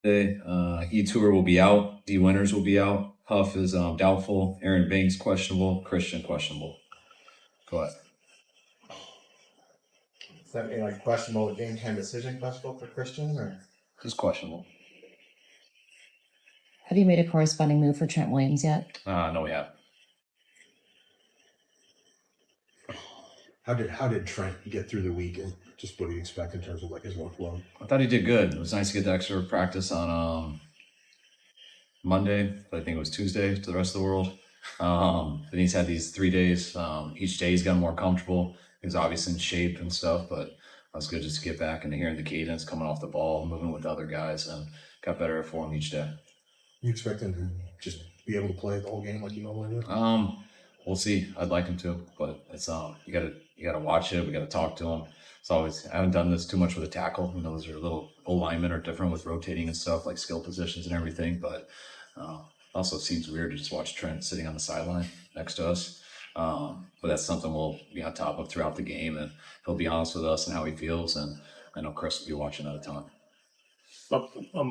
E-Tour will be out. D Winters will be out. Huff is doubtful. Aaron Banks questionable. Christian questionable. Go ahead. Does that mean like questionable game time decision questionable for Christian or just questionable? Have you made a corresponding move for Trent Williams yet? No, we haven't. How did Trent get through the week, and just what do you expect in terms of like his workload? I thought he did good. It was nice to get the extra practice on Monday, but I think it was Tuesday to the rest of the world. Then he's had these 3 days. Each day he's gotten more comfortable. He was obviously in shape and stuff, but it was good just to get back into hearing the cadence, coming off the ball, moving with other guys, and got better for him each day. You expect him to just be able to play the whole game like you normally do? We'll see. I'd like him to, but it's you gotta watch it. We gotta talk to him. It's always, I haven't done this too much with a tackle. You know, those are little alignment are different with rotating and stuff, like skill positions and everything. But also seems weird to just watch Trent sitting on the sideline next to us. But that's something we'll be on top of throughout the game, and he'll be honest with us and how he feels. And I know Chris will be watching that a ton.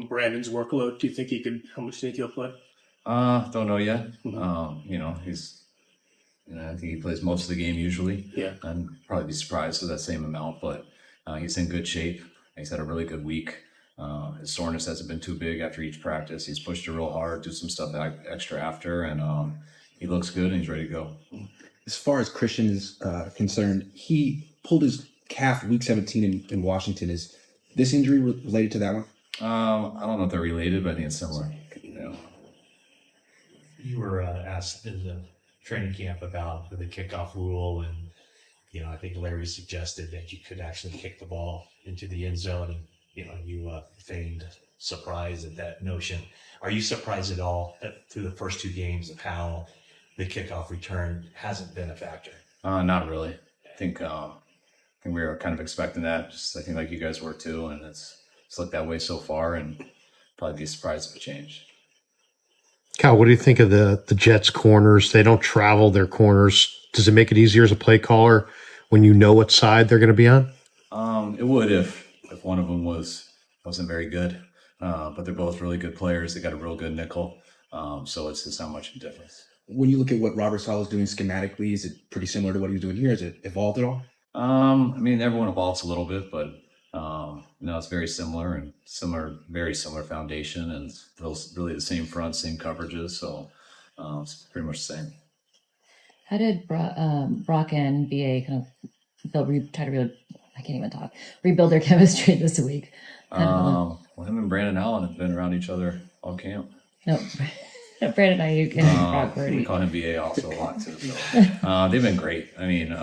Brandon's workload. Do you think how much do you think he'll play? Don't know yet. You know, I think he plays most of the game usually. Yeah. And probably be surprised with that same amount, but he's in good shape. He's had a really good week. His soreness hasn't been too big after each practice. He's pushed it real hard, do some stuff extra after, and he looks good and he's ready to go. As far as Christian is concerned, he pulled his calf week 17 in Washington. Is this injury related to that one? I don't know if they're related, but I think it's similar. Yeah. You were asked in the training camp about the kickoff rule, and I think Larry suggested that you could actually kick the ball into the end zone, and you feigned surprise at that notion. Are you surprised at all through the first two games of how the kickoff return hasn't been a factor? Not really. I think we were kind of expecting that. Just I think like you guys were too, and it's looked that way so far, and probably be surprised if it changed. Kyle, what do you think of the Jets corners? They don't travel their corners. Does it make it easier as a play caller when you know what side they're going to be on? It would if one of them wasn't very good, but they're both really good players. They got a real good nickel, so it's just not much of a difference. When you look at what Robert Saleh is doing schematically, is it pretty similar to what he's doing here? Has it evolved at all? I mean, everyone evolves a little bit, but it's very similar and very similar foundation, and those really the same front, same coverages. So it's pretty much the same. How did Brock and BA kind of rebuild their chemistry this week? Well, him and Brandon Allen have been around each other all camp. No, Brandon Aiyuk and Brock Purdy. We call him BA also a lot too. So they've been great. I mean,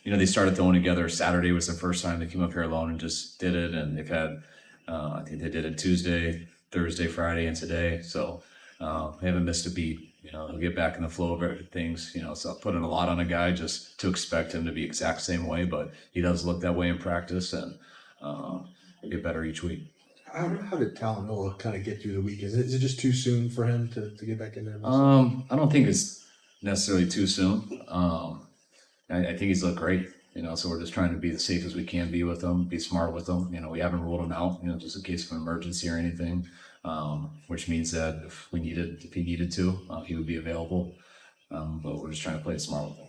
they started throwing together. Saturday was the first time they came up here alone and just did it. And they've had, I think they did it Tuesday, Thursday, Friday, and today. So they haven't missed a beat. They'll get back in the flow of things. So putting a lot on a guy just to expect him to be exact same way, but he does look that way in practice, and he'll get better each week. How did Talanoa kind of get through the week? Is it just too soon for him to get back in there? I don't think it's necessarily too soon. I think he's looked great, so we're just trying to be as safe as we can be with him, be smart with him. We haven't ruled him out, just in case of an emergency or anything, which means that if he needed to, he would be available. But we're just trying to play it smart with him.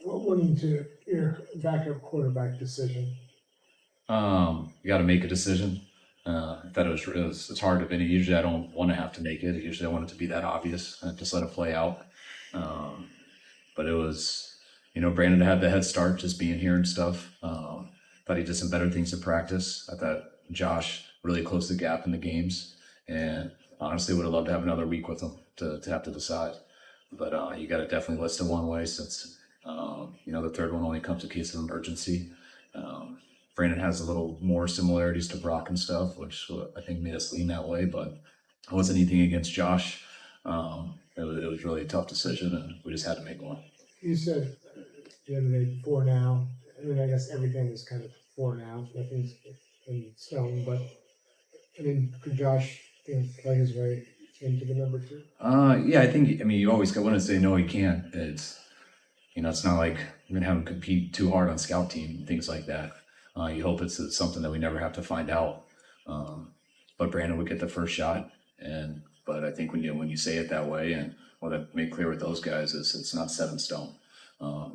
What went into your backup quarterback decision? You got to make a decision. I thought it's hard to finish. Usually I don't want to have to make it. Usually I want it to be that obvious and just let it play out. But it was, Brandon had the head start just being here and stuff. Thought he did some better things in practice. I thought Josh really closed the gap in the games, and honestly would have loved to have another week with him to have to decide. But you got to definitely list it one way since, the third one only comes in case of emergency. Brandon has a little more similarities to Brock and stuff, which I think made us lean that way, but it wasn't anything against Josh. It was really a tough decision, and we just had to make one. You said the other day 4 now. I mean, I guess everything is kind of 4 now. Nothing's in stone, but I mean, could Josh play his way into the number 2? Yeah, I think. You always want to say no, he can't. It's it's not like we're gonna have him compete too hard on scout team, things like that. You hope it's something that we never have to find out. but Brandon would get the first shot. But I think when you say it that way, and what I've made clear with those guys is it's not set in stone.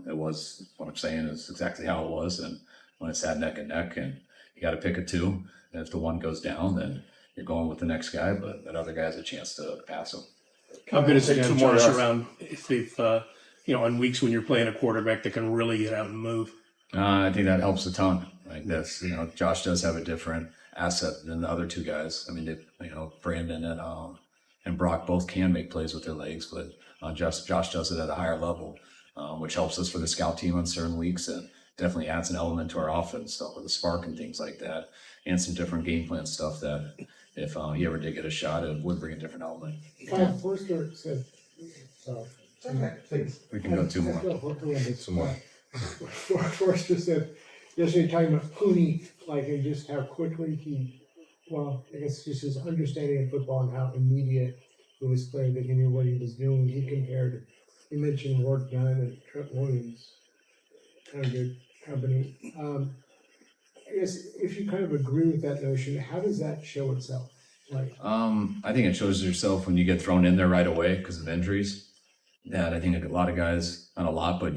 It was, what I'm saying is exactly how it was, and when it's at neck and neck, and you got to pick a two, and if the one goes down, then you're going with the next guy, but that other guy has a chance to pass him. How good is it to march Josh. around if they've, on weeks when you're playing a quarterback that can really get out and move? I think that helps a ton. Like that's, Josh does have a different asset than the other two guys. I mean, Brandon and Brock both can make plays with their legs, but Josh does it at a higher level, which helps us for the scout team on certain weeks and definitely adds an element to our offense, stuff with the spark and things like that, and some different game plan stuff that if he ever did get a shot, it would bring a different element. Forster said, so. Okay, please. We can go two more. Some more. Forster said, yesterday talking about Cooney, and just how quickly I guess just his understanding of football and how immediate it was clear that he knew what he was doing. He mentioned Ward Dunn and Trent Williams, kind of good company. I guess if you kind of agree with that notion, how does that show itself? I think it shows yourself when you get thrown in there right away because of injuries. That I think a lot of guys, not a lot, but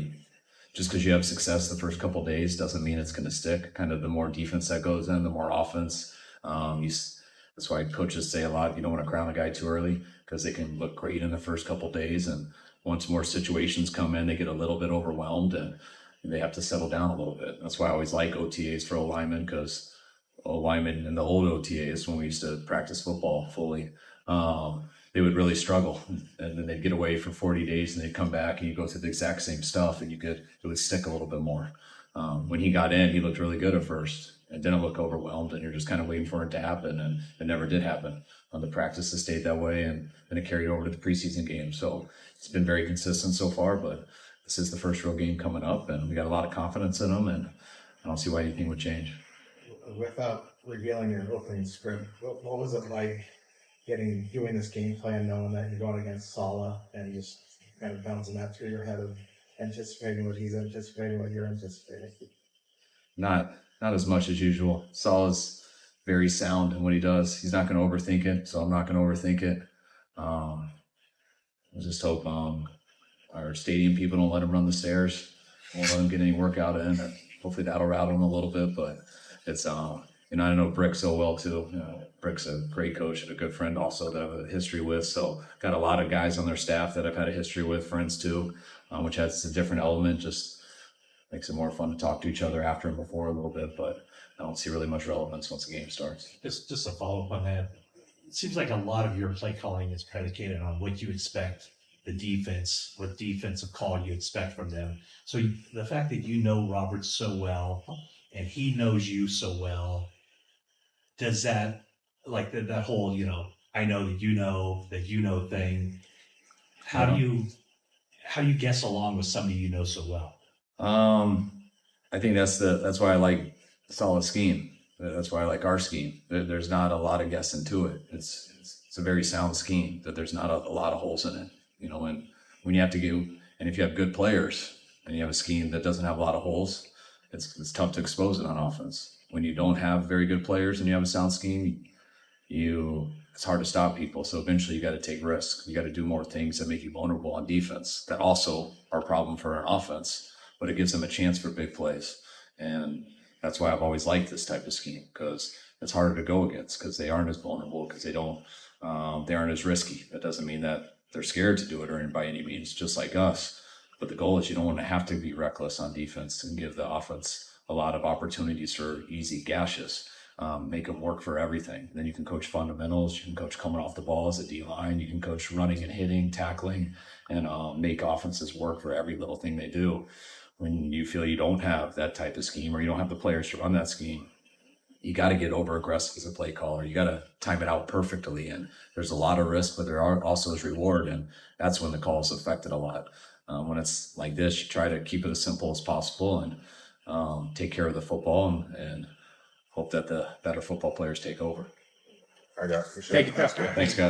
just because you have success the first couple of days doesn't mean it's going to stick. Kind of the more defense that goes in, the more offense. That's why coaches say a lot, you don't want to crown a guy too early because they can look great in the first couple of days. And once more situations come in, they get a little bit overwhelmed and they have to settle down a little bit. That's why I always like OTAs for O-linemen, because O-linemen in the old OTAs, when we used to practice football fully, they would really struggle, and then they'd get away for 40 days and they'd come back and you go through the exact same stuff and it would stick a little bit more. When he got in, he looked really good at first and didn't look overwhelmed, and you're just kind of waiting for it to happen, and it never did happen. The practices stayed that way, and then it carried over to the preseason game. So it's been very consistent so far, but this is the first real game coming up, and we got a lot of confidence in him, and I don't see why anything would change. Without revealing your opening script, what was it like doing this game plan, knowing that you're going against Salah and just kind of bouncing that through your head of anticipating what he's anticipating, what you're anticipating? Not as much as usual. Salah's very sound in what he does. He's not going to overthink it, so I'm not going to overthink it. I just hope our stadium people don't let him run the stairs, won't let him get any workout in. Hopefully that'll rattle him a little bit, but it's I know Brick so well too. Brick's a great coach and a good friend also that I have a history with. So got a lot of guys on their staff that I've had a history with, friends too, which has a different element. Just makes it more fun to talk to each other after and before a little bit. But I don't see really much relevance once the game starts. Just a follow up on that. It seems like a lot of your play calling is predicated on what you expect the defense, what defensive call you expect from them. So the fact that you know Robert so well and he knows you so well, does that, like that whole, I know that you know thing, how do you guess along with somebody you know so well? I think that's why I like Salah's scheme. That's why I like our scheme. There's not a lot of guessing to it. It's a very sound scheme that there's not a lot of holes in it. And when you have to and if you have good players and you have a scheme that doesn't have a lot of holes, it's tough to expose it on offense. When you don't have very good players and you have a sound scheme, it's hard to stop people. So eventually you got to take risks. You got to do more things that make you vulnerable on defense that also are a problem for an offense, but it gives them a chance for big plays. And that's why I've always liked this type of scheme, because it's harder to go against because they aren't as vulnerable, because they aren't as risky. That doesn't mean that they're scared to do it or by any means, just like us. But the goal is you don't want to have to be reckless on defense and give the offense a lot of opportunities for easy gashes. Make them work for everything. Then you can coach fundamentals. You can coach coming off the ball as a D-line. You can coach running and hitting, tackling, and make offenses work for every little thing they do. When you feel you don't have that type of scheme or you don't have the players to run that scheme, you got to get over aggressive as a play caller. You got to time it out perfectly. And there's a lot of risk, but there also is reward. And that's when the call is affected a lot. When it's like this, you try to keep it as simple as possible and take care of the football and hope that the better football players take over. All right, for sure. Thank you, Pastor. Thanks, guys.